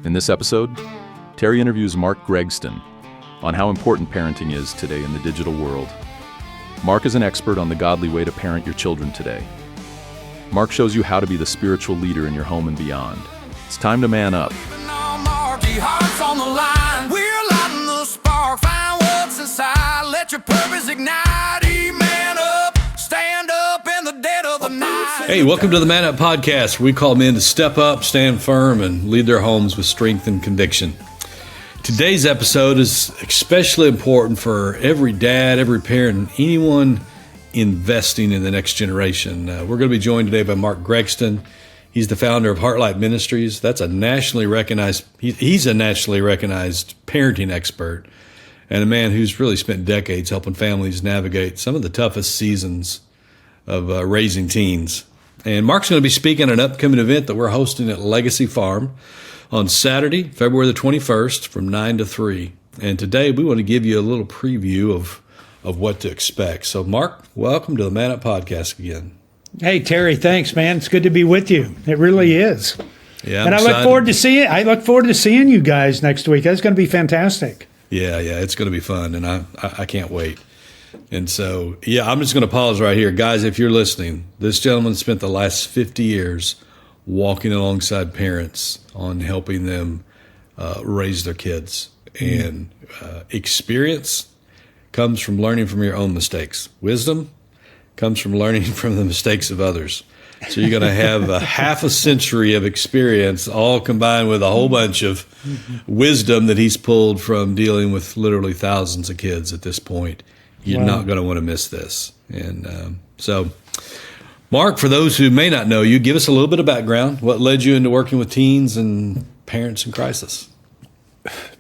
In this episode, Terry interviews Mark Gregston on how important parenting is today in the digital world. Mark is an expert on the godly way to parent your children today. Mark shows you how to be the spiritual leader in your home and beyond. It's time to man up. Hey, welcome to the Man Up Podcast, where we call men to step up, stand firm, and lead their homes with strength and conviction. Today's episode is especially important for every dad, every parent, and anyone investing in the next generation. We're going to be joined today by Mark Gregston. He's the founder of Heartlight Ministries. That's a nationally recognized, he's a nationally recognized parenting expert and a man who's really spent decades helping families navigate some of the toughest seasons of raising teens. And Mark's going to be speaking at an upcoming event that we're hosting at Legacy Farm on Saturday, February the 21st from 9 to 3. And today we want to give you a little preview of what to expect. So Mark, welcome to the Man Up Podcast again. Hey, Terry, thanks, man. It's good to be with you. It really is. Yeah, and I look forward to seeing you guys next week. That's going to be fantastic. Yeah, it's going to be fun, and I can't wait. And so, I'm just going to pause right here. Guys, if you're listening, this gentleman spent the last 50 years walking alongside parents on helping them raise their kids. And experience comes from learning from your own mistakes. Wisdom comes from learning from the mistakes of others. So you're going to have a half a century of experience all combined with a whole bunch of wisdom that he's pulled from dealing with literally thousands of kids at this point. You're not going to want to miss this. And so, Mark, for those who may not know you, give us a little bit of background. What led you into working with teens and parents in crisis?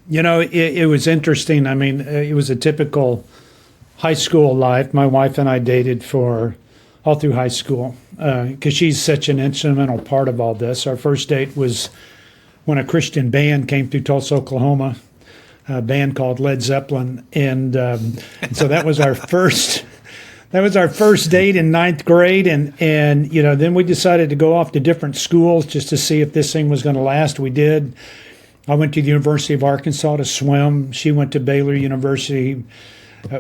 You know, it was interesting. I mean, it was a typical high school life. My wife and I dated for all through high school because she's such an instrumental part of all this. Our first date was when a Christian band came through Tulsa, Oklahoma. A band called Led Zeppelin, and so that was our first. That was our first date in ninth grade, and then we decided to go off to different schools just to see if this thing was going to last. We did. I went to the University of Arkansas to swim. She went to Baylor University.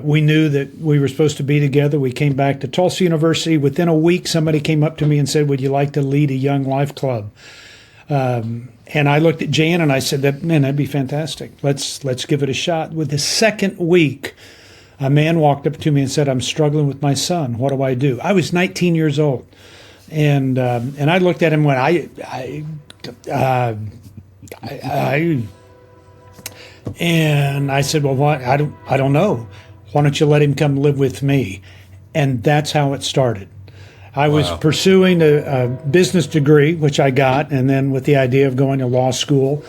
We knew that we were supposed to be together. We came back to Tulsa University. Within a week, somebody came up to me and said, "Would you like to lead a Young Life Club?" And I looked at Jan and I said, that'd be fantastic. Let's give it a shot. With the second week, a man walked up to me and said, "I'm struggling with my son. What do I do?" I was 19 years old. And I looked at him and and I said, "Well, what? I don't know. Why don't you let him come live with me?" And that's how it started. I was pursuing a business degree, which I got, and then with the idea of going to law school.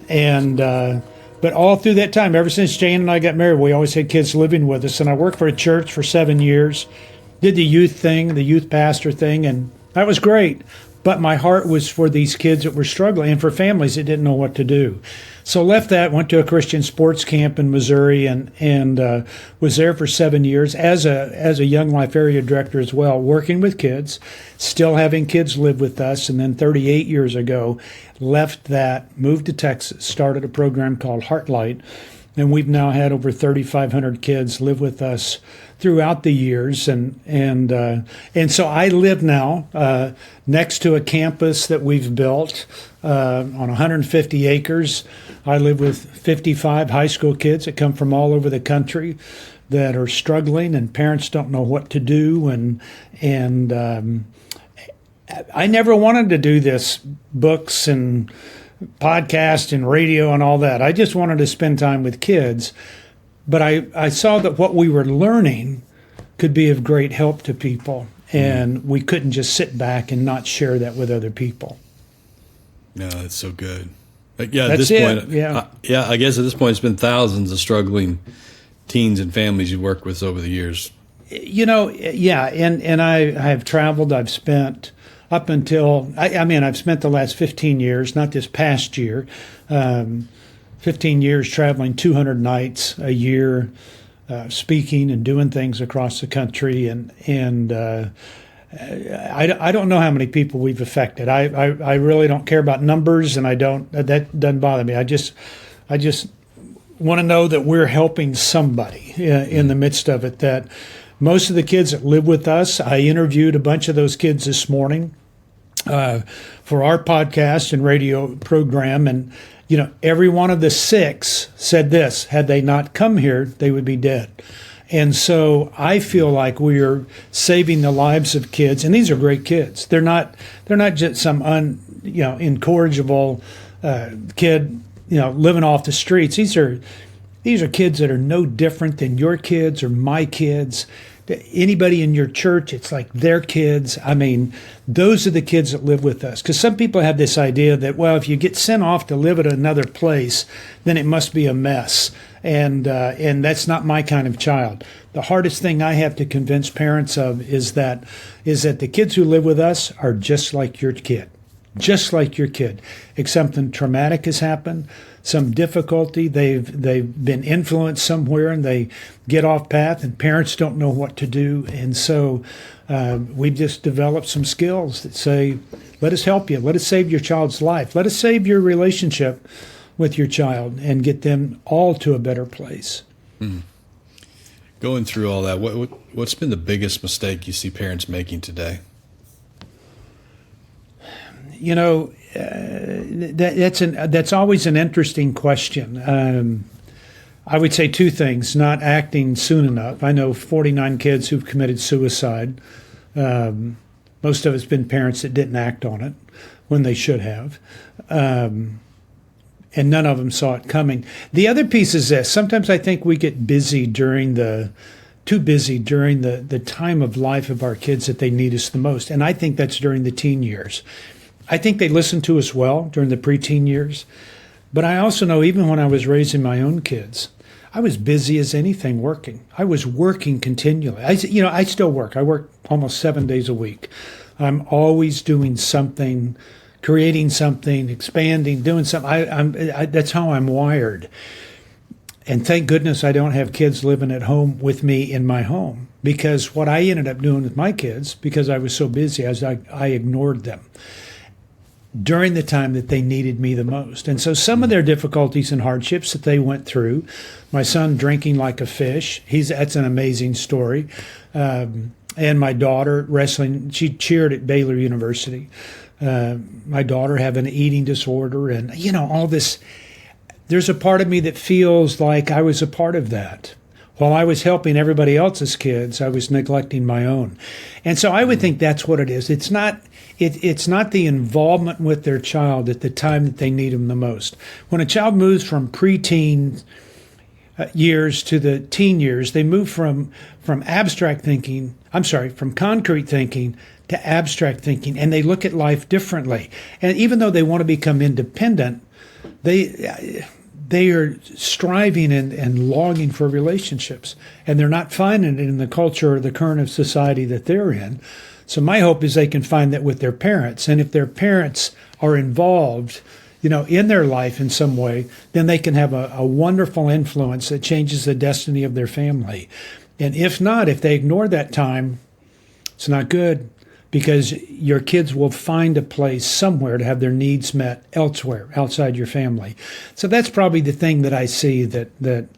And but all through that time, ever since Jane and I got married, we always had kids living with us. And I worked for a church for 7 years, did the youth thing, the youth pastor thing, and that was great. But my heart was for these kids that were struggling and for families that didn't know what to do. So left that, went to a Christian sports camp in Missouri and was there for 7 years as a Young Life area director as well, working with kids, still having kids live with us. And then 38 years ago, left that, moved to Texas, started a program called Heartlight. And we've now had over 3,500 kids live with us throughout the years, and so I live now next to a campus that we've built on 150 acres. I live with 55 high school kids that come from all over the country that are struggling, and parents don't know what to do. And I never wanted to do this, books and podcast and radio and all that. I just wanted to spend time with kids. But I saw that what we were learning could be of great help to people, and we couldn't just sit back and not share that with other people. No, that's so good. But at this point, I guess at this point, it's been thousands of struggling teens and families you've worked with over the years. You know, and I have traveled. I've spent up until, I've spent the last 15 years, not this past year, 15 years traveling 200 nights a year, speaking and doing things across the country. And I don't know how many people we've affected. I really don't care about numbers, and that doesn't bother me. I just want to know that we're helping somebody in the midst of it. That most of the kids that live with us, I interviewed a bunch of those kids this morning for our podcast and radio program, and every one of the 6 said this: had they not come here, they would be dead. And so I feel like we are saving the lives of kids, and these are great kids. They're not just some incorrigible kid living off the streets. These are kids that are no different than your kids or my kids. Anybody in your church, it's like their kids. I mean, those are the kids that live with us. Because some people have this idea that, well, if you get sent off to live at another place, then it must be a mess. And that's not my kind of child. The hardest thing I have to convince parents of is that the kids who live with us are just like your kid. Just like your kid, except something traumatic has happened, some difficulty, they've been influenced somewhere, and they get off path, and parents don't know what to do. And so we've just developed some skills that say, let us help you, let us save your child's life, let us save your relationship with your child and get them all to a better place. Going through all that, what's been the biggest mistake you see parents making today? That's always an interesting question. I would say 2 things: not acting soon enough. I know 49 kids who've committed suicide. Most of it's been parents that didn't act on it when they should have. And none of them saw it coming. The other piece is this: sometimes I think we get too busy during the time of life of our kids that they need us the most. And I think that's during the teen years. I think they listen to us well during the preteen years. But I also know, even when I was raising my own kids, I was busy as anything working. I was working continually. I still work. I work almost 7 days a week. I'm always doing something, creating something, expanding, doing something. That's how I'm wired. And thank goodness I don't have kids living at home with me in my home, because what I ended up doing with my kids, because I was so busy, I ignored them during the time that they needed me the most. And so some of their difficulties and hardships that they went through, my son drinking like a fish, that's an amazing story. And my daughter wrestling, she cheered at Baylor University. My daughter having an eating disorder, and all this. There's a part of me that feels like I was a part of that. While I was helping everybody else's kids, I was neglecting my own. And so I would think that's what it is. It's not the involvement with their child at the time that they need them the most. When a child moves from preteen years to the teen years, they move from concrete thinking to abstract thinking, and they look at life differently. And even though they want to become independent, they are striving and longing for relationships, and they're not finding it in the culture or the current of society that they're in. So my hope is they can find that with their parents, and if their parents are involved, in their life in some way, then they can have a wonderful influence that changes the destiny of their family. And if not, if they ignore that time, it's not good, because your kids will find a place somewhere to have their needs met elsewhere, outside your family. So that's probably the thing that I see that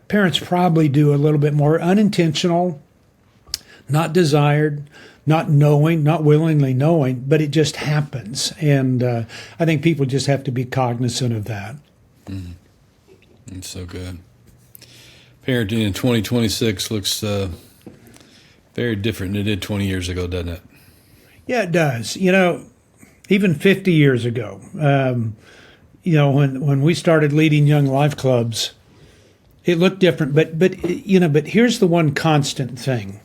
parents probably do a little bit more unintentional, not desired, not knowing, not willingly knowing, but it just happens. And I think people just have to be cognizant of that. Mm-hmm. That's so good. Parenting in 2026 looks very different than it did 20 years ago, doesn't it? Yeah, it does. Even 50 years ago, when we started leading young life clubs, it looked different. But here's the one constant thing.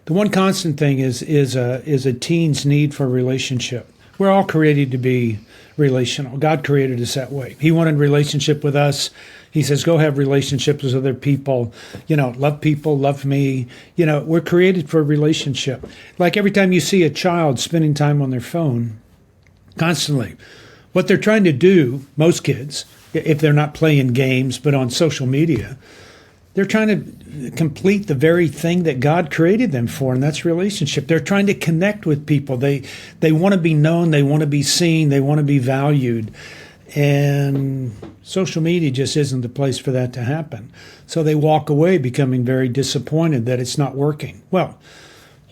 The one constant thing is a teen's need for a relationship. We're all created to be relational. God created us that way. He wanted relationship with us. He says, go have relationships with other people, love people, love me. We're created for a relationship. Like every time you see a child spending time on their phone constantly, what they're trying to do, most kids, if they're not playing games, but on social media, they're trying to complete the very thing that God created them for, and that's relationship. They're trying to connect with people. They want to be known, they want to be seen, they want to be valued. And social media just isn't the place for that to happen. So they walk away becoming very disappointed that it's not working. Well,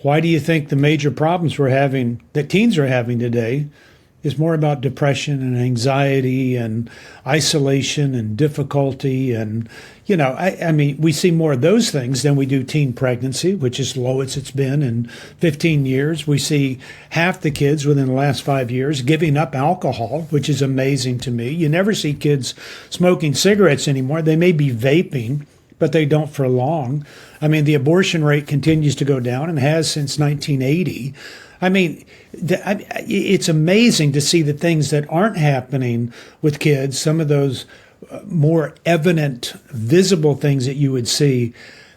why do you think the major problems that teens are having today is more about depression and anxiety and isolation and difficulty? And, I mean, we see more of those things than we do teen pregnancy, which is lowest it's been in 15 years. We see half the kids within the last 5 years giving up alcohol, which is amazing to me. You never see kids smoking cigarettes anymore. They may be vaping, but they don't for long. I mean, the abortion rate continues to go down and has since 1980. I mean, it's amazing to see the things that aren't happening with kids, some of those more evident, visible things that you would see.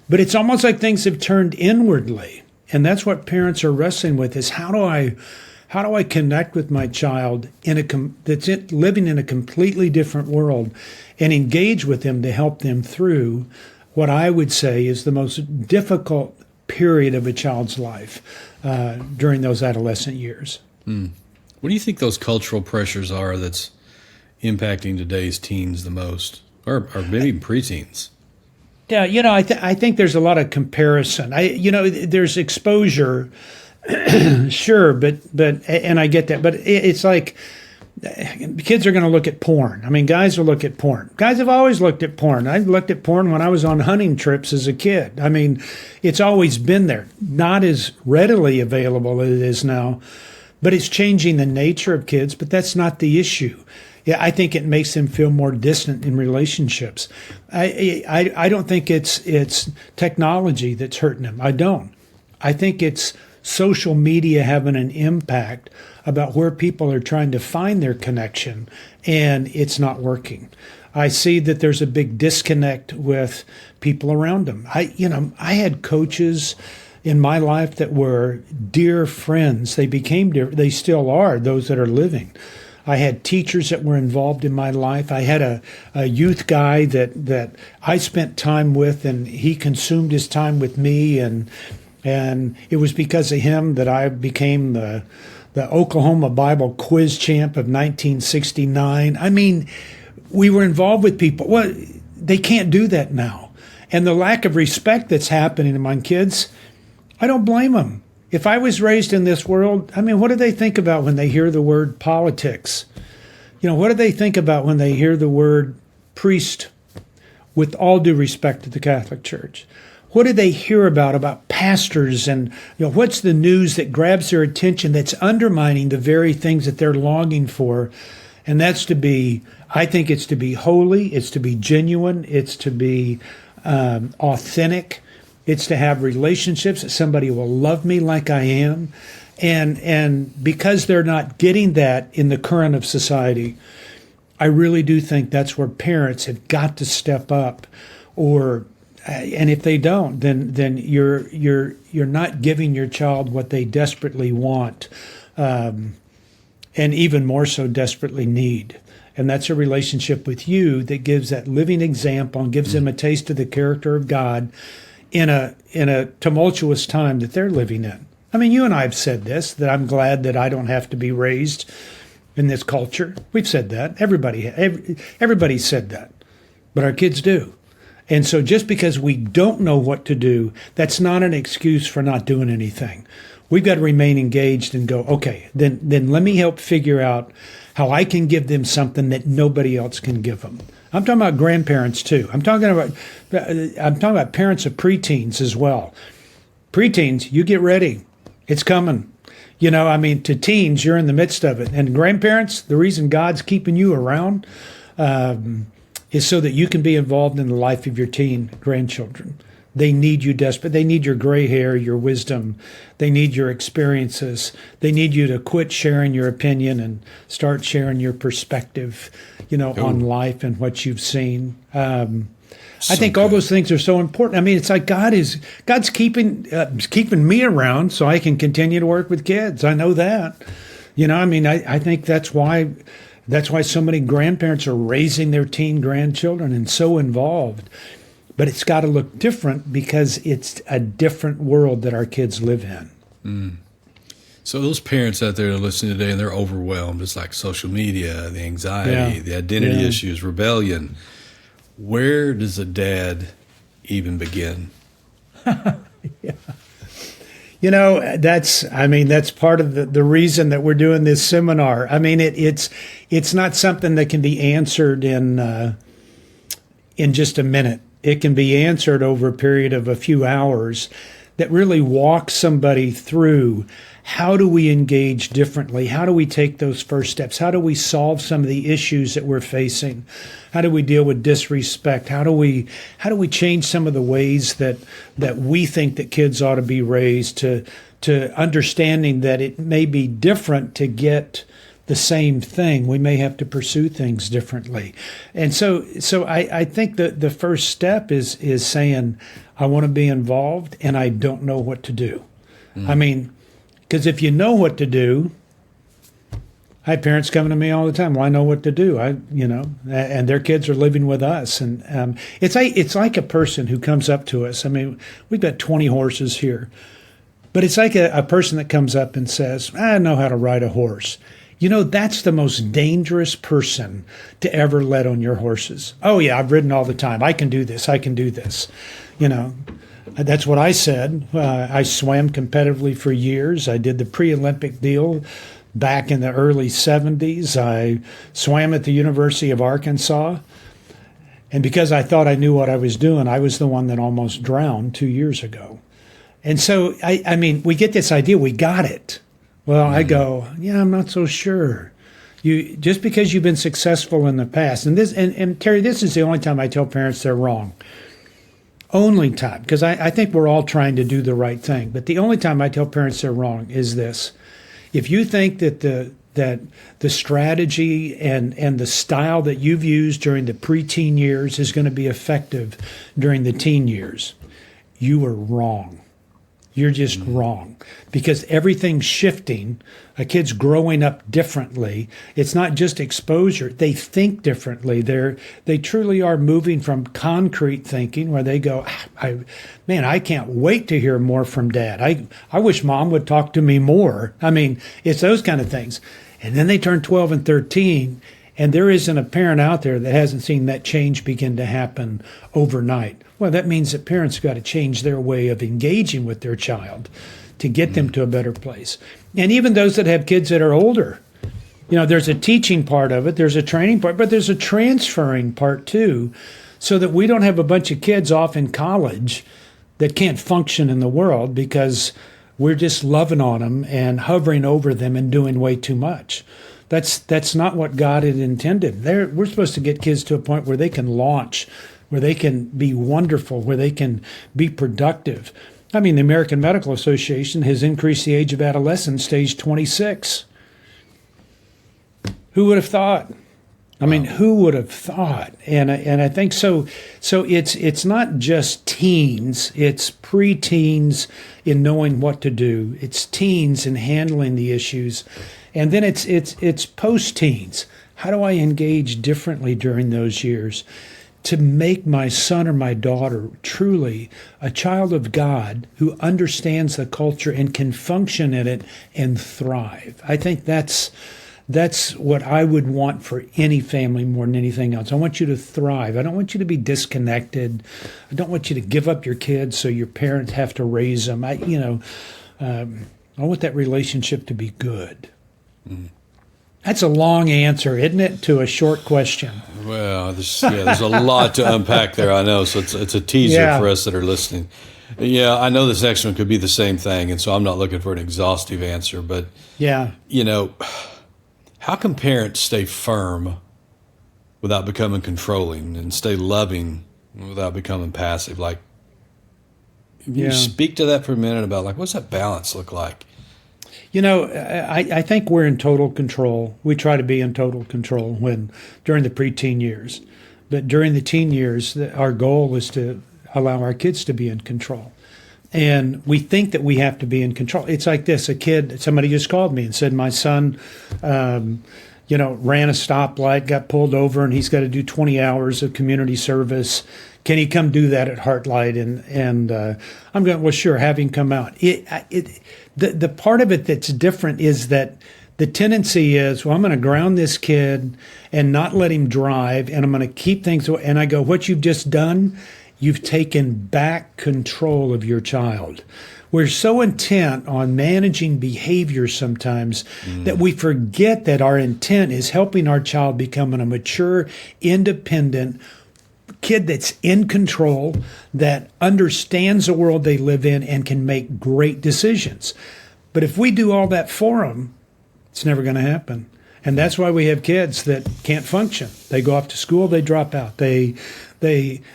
But it's almost like things have turned inwardly. And that's what parents are wrestling with, is how do I connect with my child that's living in a completely different world and engage with them to help them through what I would say is the most difficult period of a child's life during those adolescent years. What do you think those cultural pressures are that's impacting today's teens the most, or maybe preteens? Yeah, I think there's a lot of comparison. There's exposure, sure, but and I get that, but it's like kids are going to look at porn. I mean, guys will look at porn. Guys have always looked at porn. I looked at porn when I was on hunting trips as a kid. I mean, it's always been there. Not as readily available as it is now, but it's changing the nature of kids. But that's not the issue. Yeah, I think it makes them feel more distant in relationships. I don't think it's technology that's hurting them. I don't. I think it's social media having an impact about where people are trying to find their connection, and it's not working. I see that there's a big disconnect with people around them. I had coaches in my life that were dear friends. They became dear. They still are, those that are living. I had teachers that were involved in my life. I had a youth guy that I spent time with, and he consumed his time with me, and it was because of him that I became the Oklahoma Bible quiz champ of 1969. I mean, we were involved with people. Well, they can't do that now. And the lack of respect that's happening among kids, I don't blame them. If I was raised in this world, I mean, what do they think about when they hear the word politics? What do they think about when they hear the word priest, with all due respect to the Catholic Church? What do they hear about pastors, and what's the news that grabs their attention that's undermining the very things that they're longing for? And that's I think it's to be holy, it's to be genuine, it's to be authentic, it's to have relationships that somebody will love me like I am. And because they're not getting that in the current of society, I really do think that's where parents have got to step up. And if they don't, then you're not giving your child what they desperately want, and even more so desperately need. And that's a relationship with you that gives that living example and gives them a taste of the character of God in a tumultuous time that they're living in. I mean, you and I have said this, that I'm glad that I don't have to be raised in this culture. We've said that. Everybody said that. But our kids do. And so just because we don't know what to do, that's not an excuse for not doing anything. We've got to remain engaged and go, okay, then let me help figure out how I can give them something that nobody else can give them. I'm talking about grandparents too. I'm talking about parents of preteens as well. Preteens, you get ready. It's coming. To teens, you're in the midst of it. And grandparents, the reason God's keeping you around is so that you can be involved in the life of your teen grandchildren. They need you desperate. They need your gray hair, your wisdom. They need your experiences. They need you to quit sharing your opinion and start sharing your perspective, on life and what you've seen. I think all those things are so important. I mean, it's like God's keeping me around so I can continue to work with kids. I know that. I think that's why so many grandparents are raising their teen grandchildren and so involved. but it's got to look different because it's a different world that our kids live in. So those parents out there that are listening today and they're overwhelmed, it's like social media, the anxiety, the identity issues, rebellion. Where does a dad even begin? You know, that's part of the reason that we're doing this seminar. I mean, it's not something that can be answered in just a minute. It can be answered over a period of a few hours that really walks somebody through how do we engage differently? How do we take those first steps? How do we solve some of the issues that we're facing? How do we deal with disrespect? How do we change some of the ways that we think that kids ought to be raised to understanding that it may be different to get the same thing. We may have to pursue things differently. And so I think that the first step is saying, I want to be involved and I don't know what to do. I mean, because if you know what to do, I have parents coming to me all the time. Well, I know what to do. And their kids are living with us. And it's like a person who comes up to us. I mean, we've got 20 horses here. But it's like a person that comes up and says, I know how to ride a horse. You know, that's the most dangerous person to ever let on your horses. Oh, yeah, I've ridden all the time. I can do this. I can do this. You know, that's what I said. I swam competitively for years. I did the pre-Olympic deal back in the early 70s. I swam at the University of Arkansas. And because I thought I knew what I was doing, I was the one that almost drowned 2 years ago. And so, I mean, we get this idea, we got it. Well, I go, yeah, I'm not so sure. You just because you've been successful in the past, and Terry, this is the only time I tell parents they're wrong. Only time, because I think we're all trying to do the right thing. But the only time I tell parents they're wrong is this: if you think that the strategy and the style that you've used during the preteen years is going to be effective during the teen years, you are wrong. You're just wrong, because everything's shifting. A kid's growing up differently. It's not just exposure. They think differently. They truly are moving from concrete thinking where they go, I can't wait to hear more from Dad. I wish Mom would talk to me more. I mean, it's those kind of things. And then they turn 12 and 13, and there isn't a parent out there that hasn't seen that change begin to happen overnight. Well, that means that parents have got to change their way of engaging with their child to get them to a better place. And even those that have kids that are older, you know, there's a teaching part of it, there's a training part, but there's a transferring part too, so that we don't have a bunch of kids off in college that can't function in the world because we're just loving on them and hovering over them and doing way too much. That's not what God had intended. We're supposed to get kids to a point where they can launch, where they can be wonderful, where they can be productive. I mean, the American Medical Association has increased the age of adolescence to age 26. Who would have thought? I mean, who would have thought? And I think so. So it's not just teens; it's preteens in knowing what to do. It's teens in handling the issues, and then it's post-teens. How do I engage differently during those years to make my son or my daughter truly a child of God who understands the culture and can function in it and thrive? I think that's what I would want for any family more than anything else. I want you to thrive. I don't want you to be disconnected. I don't want you to give up your kids so your parents have to raise them. I want that relationship to be good. Mm. That's a long answer, isn't it, to a short question? Well, there's a lot to unpack there, I know, so it's a teaser for us that are listening. Yeah, I know this next one could be the same thing, and so I'm not looking for an exhaustive answer, but, how can parents stay firm without becoming controlling and stay loving without becoming passive? Like, can you speak to that for a minute about, like, what's that balance look like? You know, I think we're in total control. We try to be in total control during the preteen years. But during the teen years, our goal is to allow our kids to be in control. And we think that we have to be in control. It's like this. Somebody just called me and said, my son ran a stoplight, got pulled over, and he's got to do 20 hours of community service. Can he come do that at Heartlight? And I'm going, well, sure, have him come out. The part of it that's different is that the tendency is, well, I'm going to ground this kid and not let him drive, and I'm going to keep things. And I go, what you've just done, you've taken back control of your child. We're so intent on managing behavior sometimes that we forget that our intent is helping our child become a mature, independent kid that's in control, that understands the world they live in and can make great decisions. But if we do all that for them, it's never going to happen. And that's why we have kids that can't function. They go off to school, they drop out. They're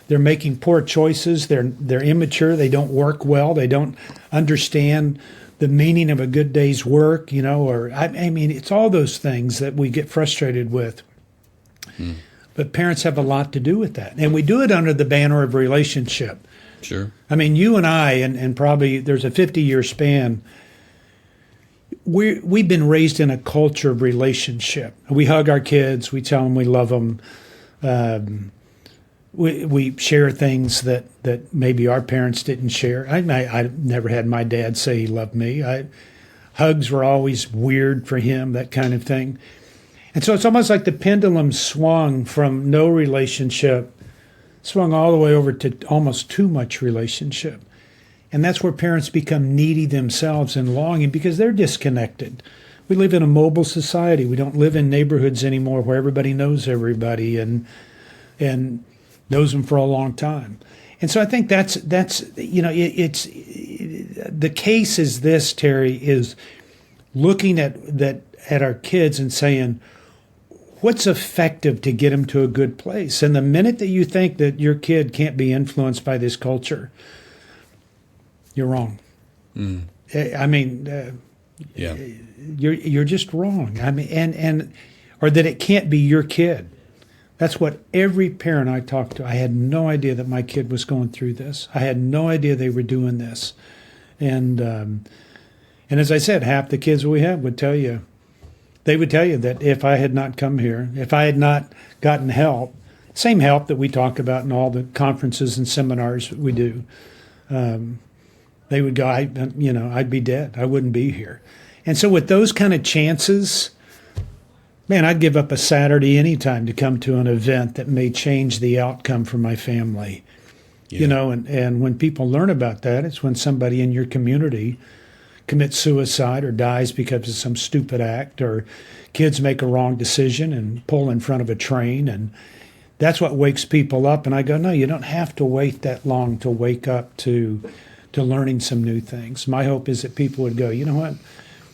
making poor choices. They're immature. They don't work well. They don't understand the meaning of a good day's work, or I mean, it's all those things that we get frustrated with. But parents have a lot to do with that. And we do it under the banner of relationship. Sure. I mean, you and I, and probably there's a 50-year span, we've been raised in a culture of relationship. We hug our kids. We tell them we love them. We share things that maybe our parents didn't share. I never had my dad say he loved me. Hugs were always weird for him, that kind of thing. And so it's almost like the pendulum swung from no relationship, swung all the way over to almost too much relationship. And that's where parents become needy themselves and longing because they're disconnected. We live in a mobile society. We don't live in neighborhoods anymore where everybody knows everybody and knows them for a long time. And so I think that's it's the case is this, Terry, is looking at our kids and saying, what's effective to get them to a good place? And the minute that you think that your kid can't be influenced by this culture, you're wrong. I mean, you're just wrong. I mean, or that it can't be your kid. That's what every parent I talked to, I had no idea that my kid was going through this. I had no idea they were doing this. And as I said, half the kids we have would tell you that if I had not come here, if I had not gotten help, same help that we talk about in all the conferences and seminars we do, they would go, I'd be dead. I wouldn't be here. And so with those kind of chances, man, I'd give up a Saturday anytime to come to an event that may change the outcome for my family. Yeah. And when people learn about that, it's when somebody in your community commits suicide or dies because of some stupid act, or kids make a wrong decision and pull in front of a train. And that's what wakes people up. And I go, no, you don't have to wait that long to wake up to learning some new things. My hope is that people would go, you know what?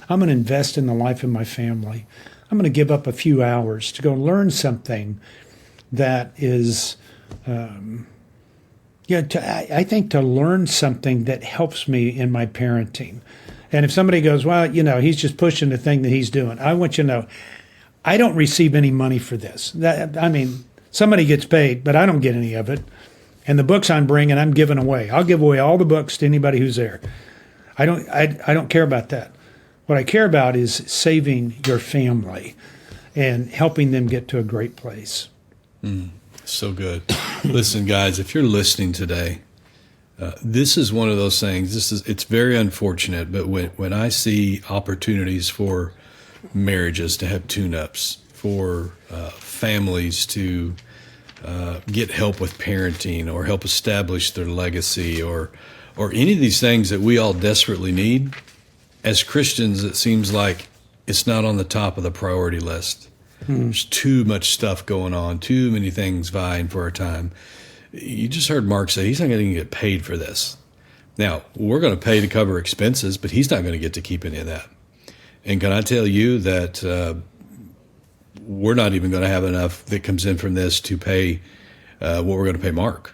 I'm going to invest in the life of my family. I'm going to give up a few hours to go learn something that is, I think to learn something that helps me in my parenting. And if somebody goes, well, he's just pushing the thing that he's doing, I want you to know, I don't receive any money for this. Somebody gets paid, but I don't get any of it. And the books I'm bringing, I'm giving away. I'll give away all the books to anybody who's there. I don't care about that. What I care about is saving your family and helping them get to a great place. So good. Listen, guys, if you're listening today, this is one of those things. It's very unfortunate, but when I see opportunities for marriages to have tune-ups, for families to get help with parenting or help establish their legacy or any of these things that we all desperately need, as Christians, it seems like it's not on the top of the priority list. There's too much stuff going on, too many things vying for our time. You just heard Mark say he's not going to get paid for this. Now, we're going to pay to cover expenses, but he's not going to get to keep any of that. And can I tell you that we're not even going to have enough that comes in from this to pay what we're going to pay Mark.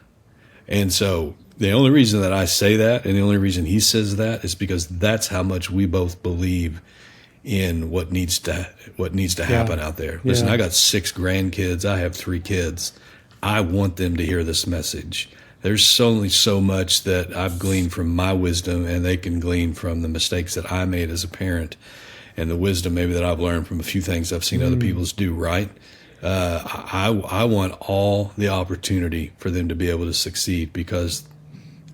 And so the only reason that I say that and the only reason he says that is because that's how much we both believe in what needs to happen out there. Listen, I got 6 grandkids. I have 3 kids. I want them to hear this message. There's only so much that I've gleaned from my wisdom, and they can glean from the mistakes that I made as a parent. and the wisdom maybe that I've learned from a few things I've seen other people's do right. I want all the opportunity for them to be able to succeed, because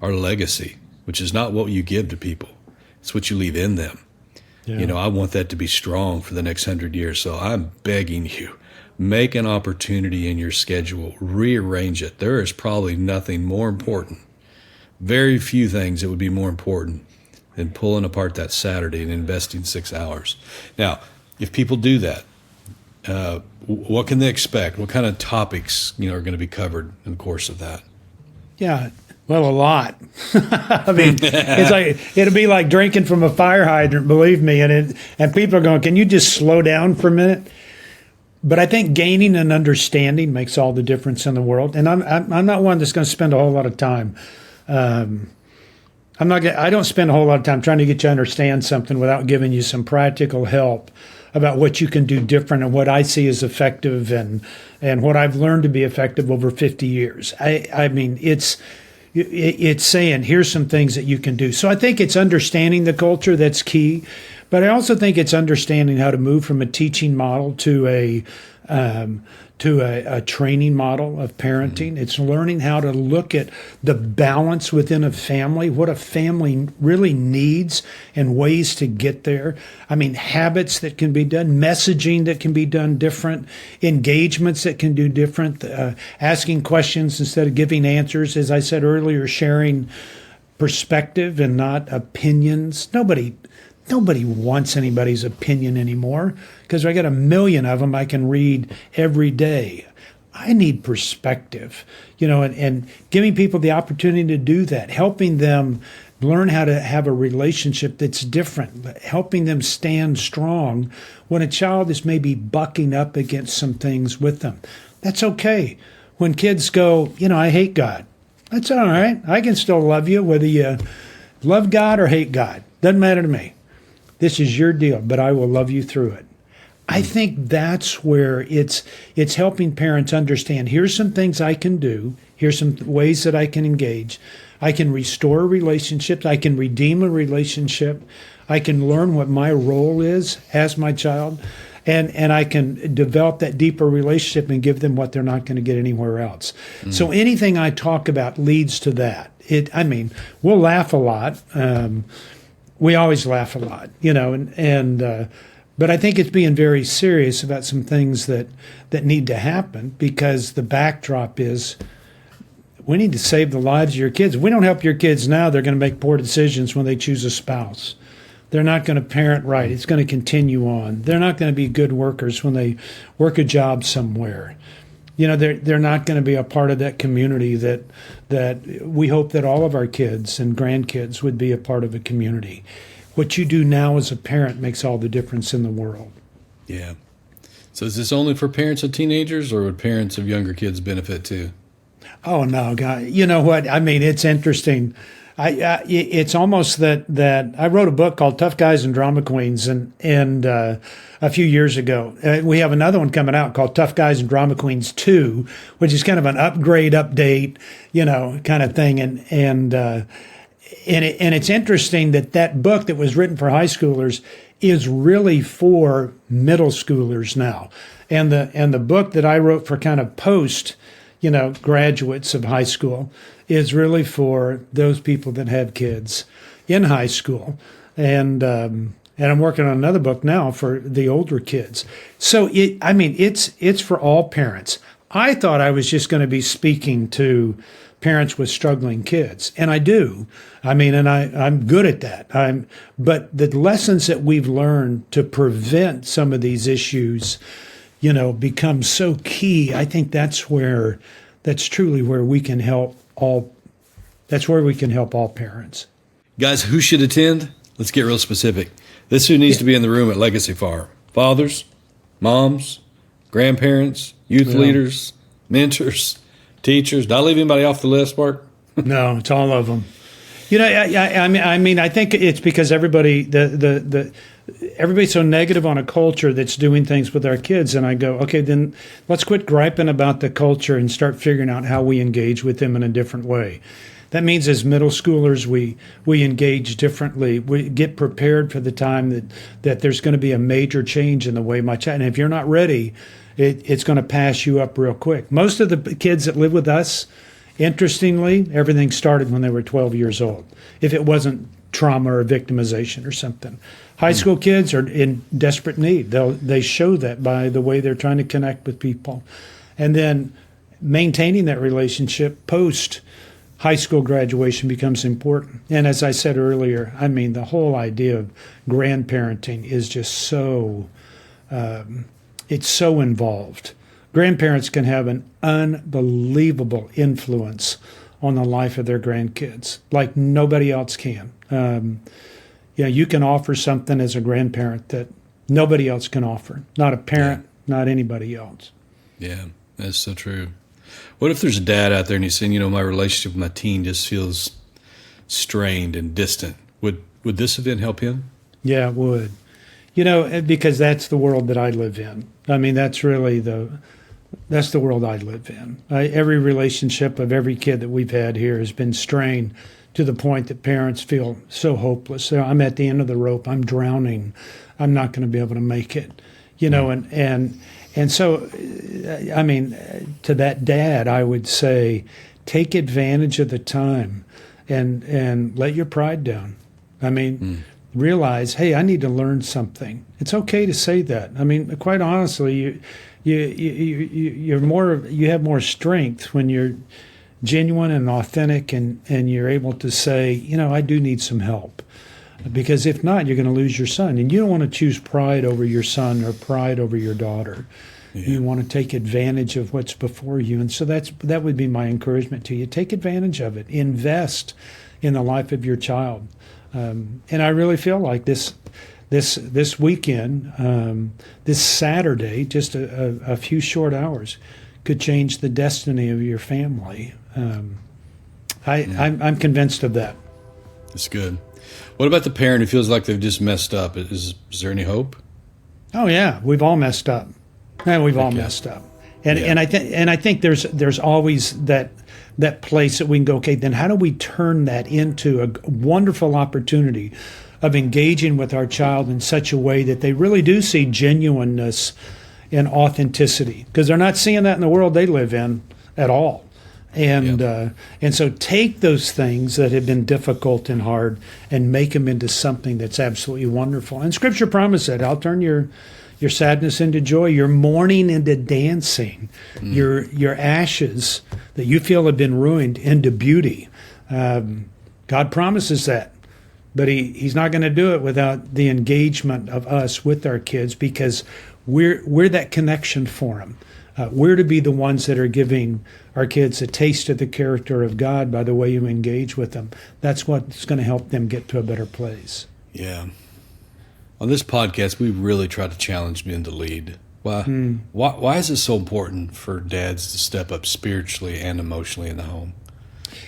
our legacy, which is not what you give to people, it's what you leave in them. Yeah. I want that to be strong for the next 100 years. So I'm begging you, make an opportunity in your schedule, rearrange it. There is probably nothing more important, very few things that would be more important than pulling apart that Saturday and investing 6 hours. Now, if people do that, what can they expect? What kind of topics, are going to be covered in the course of that? Yeah, well, a lot. I mean, it's like it'll be like drinking from a fire hydrant, believe me. And people are going, "Can you just slow down for a minute?" But I think gaining an understanding makes all the difference in the world. And I'm not one that's going to spend a whole lot of time. I don't spend a whole lot of time trying to get you to understand something without giving you some practical help about what you can do different and what I see as effective and what I've learned to be effective over 50 years. I mean, it's saying, here's some things that you can do. So I think it's understanding the culture that's key, but I also think it's understanding how to move from a teaching model to a training model of parenting. Mm-hmm. It's learning how to look at the balance within a family, what a family really needs and ways to get there. I mean, habits that can be done, messaging that can be done different, engagements that can do different, asking questions instead of giving answers. As I said earlier, sharing perspective and not opinions. Nobody wants anybody's opinion anymore because I got a million of them I can read every day. I need perspective, and giving people the opportunity to do that, helping them learn how to have a relationship that's different, helping them stand strong when a child is maybe bucking up against some things with them. That's okay. When kids go, I hate God, that's all right. I can still love you, whether you love God or hate God. Doesn't matter to me. This is your deal, but I will love you through it. I think that's where it's helping parents understand, here's some things I can do. Here's some ways that I can engage. I can restore relationships. I can redeem a relationship. I can learn what my role is as my child. And I can develop that deeper relationship and give them what they're not going to get anywhere else. Mm. So anything I talk about leads to that. We'll laugh a lot. We always laugh a lot, but I think it's being very serious about some things that need to happen, because the backdrop is we need to save the lives of your kids. If we don't help your kids now, they're going to make poor decisions when they choose a spouse. They're not going to parent right. It's going to continue on. They're not going to be good workers when they work a job somewhere. They're not going to be a part of that community that we hope that all of our kids and grandkids would be a part of a community. What you do now as a parent makes all the difference in the world. Yeah. So is this only for parents of teenagers, or would parents of younger kids benefit too? Oh, no, God. You know what? I mean, it's interesting. It's almost that I wrote a book called Tough Guys and Drama Queens and a few years ago. We have another one coming out called Tough Guys and Drama Queens 2, which is kind of an update, kind of thing. And it's interesting that book that was written for high schoolers is really for middle schoolers now. And the book that I wrote for kind of post, graduates of high school is really for those people that have kids in high school. And I'm working on another book now for the older kids. So it's for all parents. I thought I was just going to be speaking to parents with struggling kids, and I do. And I'm good at that. But the lessons that we've learned to prevent some of these issues, become so key. I think that's truly where we can help all. That's where we can help all parents. Guys, who should attend? Let's get real specific. This who needs to be in the room at Legacy Farm: fathers, moms, grandparents, youth leaders, mentors, teachers. Did I leave anybody off the list, Mark? No, it's all of them. I think it's because everybody's so negative on a culture that's doing things with our kids. And I go, okay, then let's quit griping about the culture and start figuring out how we engage with them in a different way. That means as middle schoolers, we engage differently. We get prepared for the time that there's going to be a major change in the way my child. And if you're not ready, it's going to pass you up real quick. Most of the kids that live with us, interestingly, everything started when they were 12 years old. If it wasn't trauma or victimization or something. High school kids are in desperate need. They show that by the way they're trying to connect with people. And then maintaining that relationship post high school graduation becomes important. And as I said earlier, I mean, the whole idea of grandparenting is just so, it's so involved. Grandparents can have an unbelievable influence on the life of their grandkids like nobody else can. You can offer something as a grandparent that nobody else can offer. Not a parent, not anybody else. Yeah, that's so true. What if there's a dad out there and he's saying, my relationship with my teen just feels strained and distant? Would this event help him? Yeah, it would. Because that's the world that I live in. I mean, that's really that's the world I live in. Every relationship of every kid that we've had here has been strained to the point that parents feel so hopeless. I'm at the end of the rope. I'm drowning. I'm not going to be able to make it. And so, I mean, to that dad, I would say, take advantage of the time and let your pride down. I mean, realize, hey, I need to learn something. It's okay to say that. I mean, quite honestly, you have more strength when you're genuine and authentic and you're able to say, I do need some help. Because if not, you're going to lose your son. And you don't want to choose pride over your son or pride over your daughter. Yeah. You want to take advantage of what's before you. And so that would be my encouragement to you. Take advantage of it. Invest in the life of your child. And I really feel like this weekend, this Saturday, just a few short hours, could change the destiny of your family. I'm convinced of that. That's good. What about the parent who feels like they've just messed up? Is there any hope? Oh yeah, we've all messed up. Messed up. And I think there's always that place that we can go, okay, then how do we turn that into a wonderful opportunity of engaging with our child in such a way that they really do see genuineness and authenticity, because they're not seeing that in the world they live in at all. And so take those things that have been difficult and hard and make them into something that's absolutely wonderful. And Scripture promised that. I'll turn your sadness into joy, your mourning into dancing, your ashes that you feel have been ruined into beauty. God promises that. But he's not going to do it without the engagement of us with our kids, because we're that connection for them. We're to be the ones that are giving our kids a taste of the character of God by the way you engage with them. That's what's going to help them get to a better place. Yeah. On this podcast, we really try to challenge men to lead. Why is it so important for dads to step up spiritually and emotionally in the home?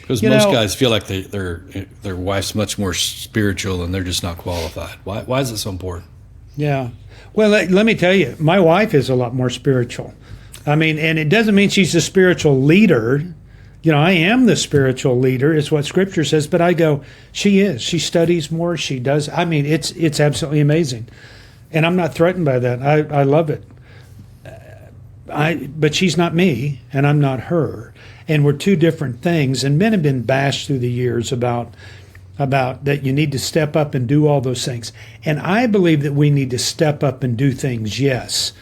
Because most guys feel like their wife's much more spiritual and they're just not qualified. Why is it so important? Yeah. Well, let me tell you, my wife is a lot more spiritual. I mean, and it doesn't mean she's a spiritual leader. I am the spiritual leader, is what Scripture says, but I go, she is. She studies more. She does. I mean, it's absolutely amazing. And I'm not threatened by that. I love it. But she's not me, and I'm not her. And we're two different things. And men have been bashed through the years about that you need to step up and do all those things. And I believe that we need to step up and do things, yes.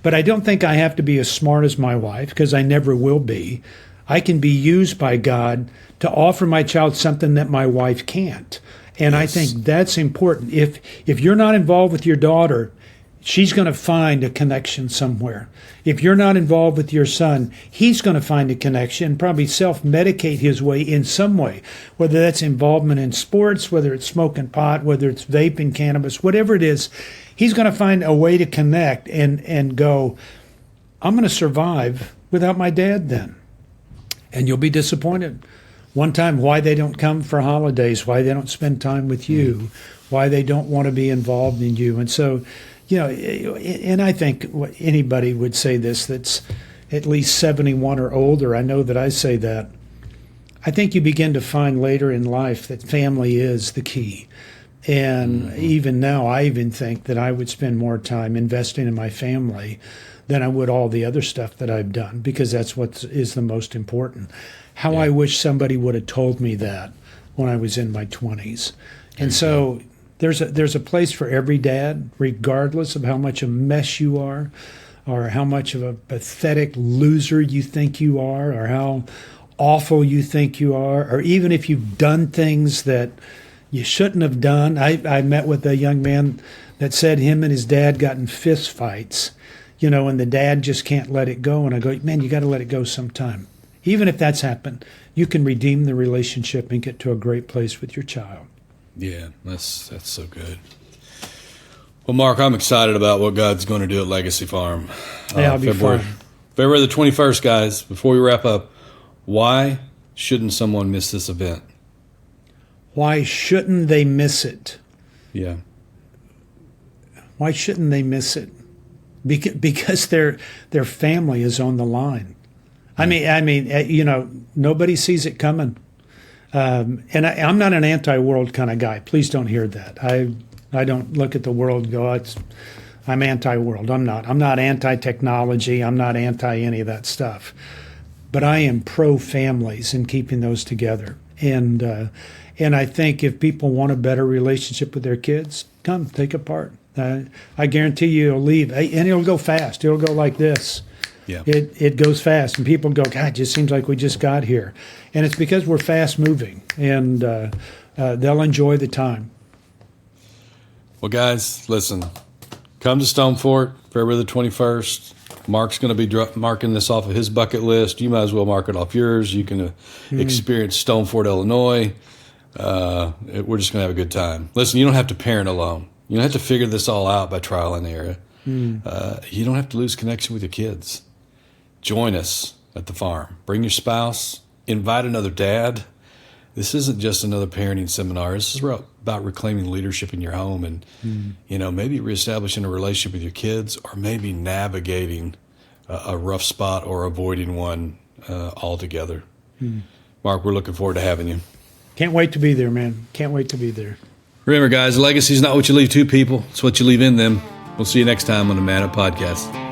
But I don't think I have to be as smart as my wife, because I never will be. I can be used by God to offer my child something that my wife can't. And yes. I think that's important. If you're not involved with your daughter, she's going to find a connection somewhere. If you're not involved with your son, he's going to find a connection, probably self-medicate his way in some way, whether that's involvement in sports, whether it's smoking pot, whether it's vaping cannabis, whatever it is. He's going to find a way to connect and go, I'm going to survive without my dad then. And you'll be disappointed. One time, why they don't come for holidays, why they don't spend time with you, why they don't want to be involved in you. And so, and I think anybody would say this that's at least 71 or older. I know that I say that. I think you begin to find later in life that family is the key. And even now, I even think that I would spend more time investing in my family than I would all the other stuff that I've done, because that's what is the most important. How I wish somebody would have told me that when I was in my 20s. And so there's a place for every dad, regardless of how much a mess you are, or how much of a pathetic loser you think you are, or how awful you think you are, or even if you've done things that you shouldn't have done. I met with a young man that said him and his dad got in fist fights, and the dad just can't let it go. And I go, man, you got to let it go sometime. Even if that's happened, you can redeem the relationship and get to a great place with your child. Yeah, that's so good. Well, Mark, I'm excited about what God's going to do at Legacy Farm. Yeah, I'll be fine. February the 21st, guys, before we wrap up, why shouldn't someone miss this event? Why shouldn't they miss it? Yeah. Why shouldn't they miss it? Because their family is on the line. I mean, nobody sees it coming. And I'm not an anti-world kind of guy. Please don't hear that. I don't look at the world and go, I'm anti-world. I'm not. I'm not anti-technology. I'm not anti any of that stuff. But I am pro-families and keeping those together. And I think if people want a better relationship with their kids, come, take a part. I guarantee you it'll leave. And it'll go fast. It'll go like this. Yeah. It goes fast. And people go, God, it just seems like we just got here. And it's because we're fast moving. And they'll enjoy the time. Well, guys, listen. Come to Stone Fort, February the 21st. Mark's going to be marking this off of his bucket list. You might as well mark it off yours. You can experience Stone Fort, Illinois. We're just going to have a good time. Listen, you don't have to parent alone. You don't have to figure this all out by trial and error. You don't have to lose connection with your kids. Join us at the farm. Bring your spouse. Invite another dad. This isn't just another parenting seminar. This is about reclaiming leadership in your home and, maybe reestablishing a relationship with your kids, or maybe navigating a rough spot or avoiding one altogether. Mark, we're looking forward to having you. Can't wait to be there, man. Can't wait to be there. Remember, guys, legacy is not what you leave to people. It's what you leave in them. We'll see you next time on the Man Up Podcast.